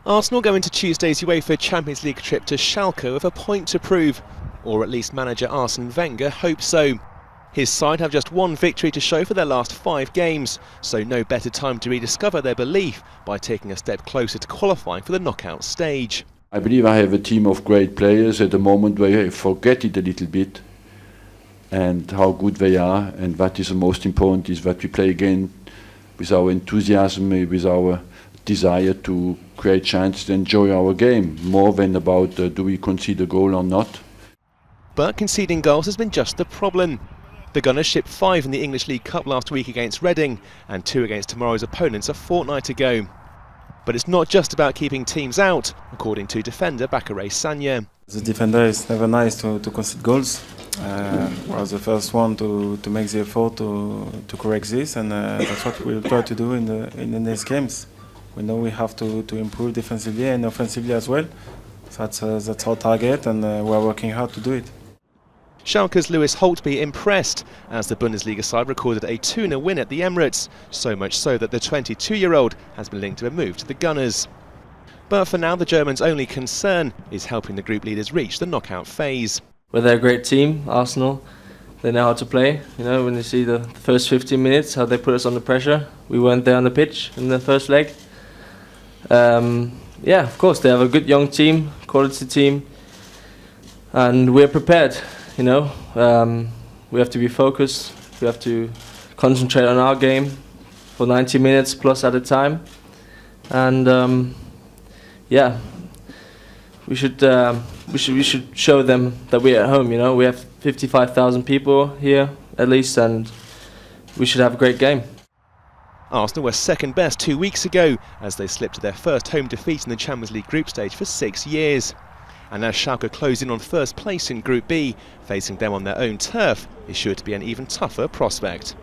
Arsenal go into Tuesday's UEFA Champions League trip to Schalke with a point to prove, or at least manager Arsene Wenger hopes so. His side have just one victory to show for their last 5 games, so no better time to rediscover their belief by taking a step closer to qualifying for the knockout stage. I believe I have a team of great players at the moment where I forget it a little bit and how good they are, and what is the most important is that we play again with our enthusiasm, with our desire to create chances to enjoy our game, more than about do we concede a goal or not. But conceding goals has been just the problem. The Gunners shipped 5 in the English League Cup last week against Reading and 2 against tomorrow's opponents a fortnight ago. But it's not just about keeping teams out, according to defender Bacaray Sagna. As a defender, it's never nice to concede goals. I was the first one to make the effort to correct this, and that's what we'll try to do in the next games. We know we have to improve defensively and offensively as well. That's our target, and we're working hard to do it. Schalke's Lewis Holtby impressed as the Bundesliga side recorded a 2-0 win at the Emirates, so much so that the 22-year-old has been linked to a move to the Gunners. But for now, the Germans' only concern is helping the group leaders reach the knockout phase. Well, they're a great team, Arsenal. They know how to play. You know, when you see the first 15 minutes, how they put us under pressure. We weren't there on the pitch in the first leg. Yeah, of course, they have a good young team, quality team, and we're prepared. You know, we have to be focused. We have to concentrate on our game for 90 minutes plus at a time, and yeah, we should show them that we're at home. You know, we have 55,000 people here at least, and we should have a great game. Arsenal were second best 2 weeks ago as they slipped to their first home defeat in the Champions League group stage for 6 years. And as Schalke close in on first place in Group B, facing them on their own turf is sure to be an even tougher prospect.